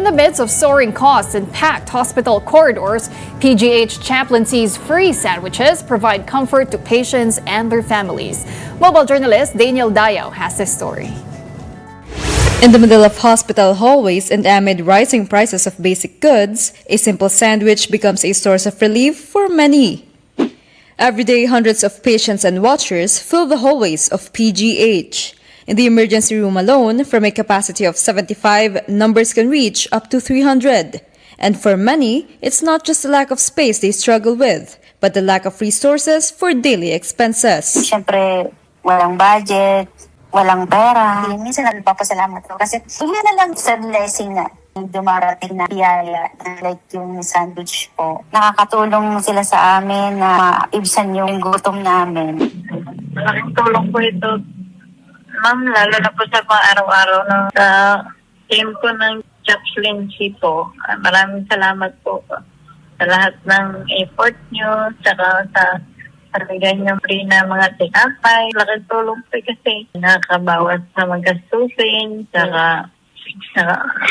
the midst of soaring costs and packed hospital corridors, PGH chaplaincy's free sandwiches provide comfort to patients and their families. Mobile journalist Daniel Dayaw has this story. In the middle of hospital hallways and amid rising prices of basic goods, a simple sandwich becomes a source of relief for many. Every day, hundreds of patients and watchers fill the hallways of PGH. In the emergency room alone, from a capacity of 75, numbers can reach up to 300. And for many, it's not just the lack of space they struggle with, but the lack of resources for daily expenses. Siyempre, walang budget, walang pera. Minsan nagpapasalamat ako kasi yun na lang sa blessing na dumarating na biyaya, like yung sandwich po. Nakakatulong sila sa amin na maibsan yung gutom namin. Malaking tulong po ito, ma'am, lalo na po sa mga araw-araw na sa team ko ng chaplaincy po. Maraming salamat po sa lahat ng effort nyo, saka sa karamihan ng free na mga tinapay. Laking tulong po kasi nakakabawas sa magastusin, saka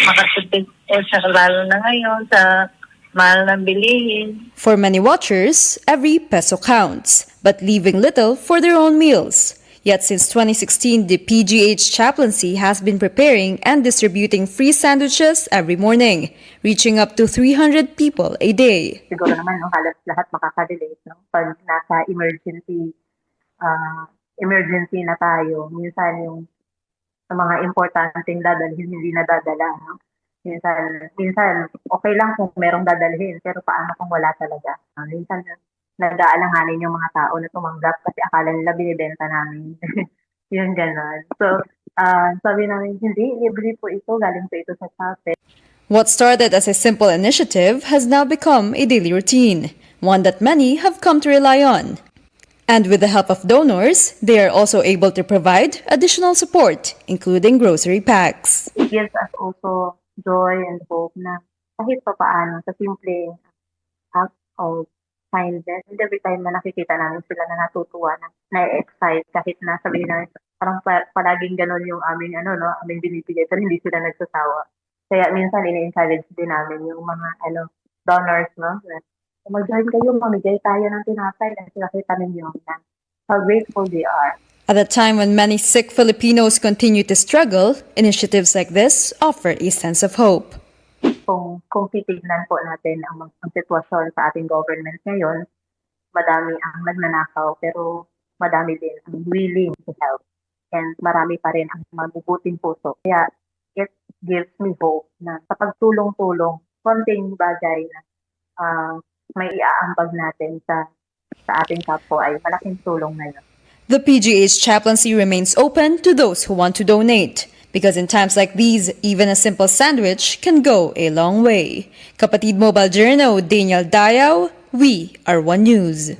makatipid po saka lalo na ngayon sa mahal ng bilihin. For many watchers, every peso counts, but leaving little for their own meals. Yet since 2016, the PGH chaplaincy has been preparing and distributing free sandwiches every morning, reaching up to 300 people a day. Siguro naman, halos lahat makaka-relate, no? Pag nasa emergency na tayo, minsan yung sa mga importanteng dadalhin, hindi nadadala. No? Minsan, okay lang kung merong dadalhin, pero paano kung wala talaga? Minsan, nag-aalanganin yung mga tao na tumanggap kasi akala nila binibenta namin. Yung gano'n. So, sabi namin, hindi, libre po ito, galing po ito sa SAPE. What started as a simple initiative has now become a daily routine, one that many have come to rely on. And with the help of donors, they are also able to provide additional support, including grocery packs. It gives us also joy and hope na kahit pa paano sa simpleng act of kindness. And every time na nakikita namin sila na natutuwa, na-excite, kahit na sabihin namin, parang palaging ganon yung aming binibigay, pero hindi sila nagsasawa. Kaya minsan ini-encourage din namin yung mga donors, no? Mag-join kayo, mamigay tayo ng tinapay at nakita ninyo na how grateful they are. At a time when many sick Filipinos continue to struggle, initiatives like this offer a sense of hope. Kung titignan po natin ang sitwasyon sa ating government ngayon, madami ang nagnanakaw pero madami din ang willing to help. And marami pa rin ang mabubuting puso. Kaya it gives me hope na sa pagtulong-tulong, konting bagay na may iaambag natin sa ating kapwa ay malaking tulong na yun. The PGH chaplaincy remains open to those who want to donate. Because in times like these, even a simple sandwich can go a long way. Kapatid Mobile Journal, Daniel Dayaw, we are One News.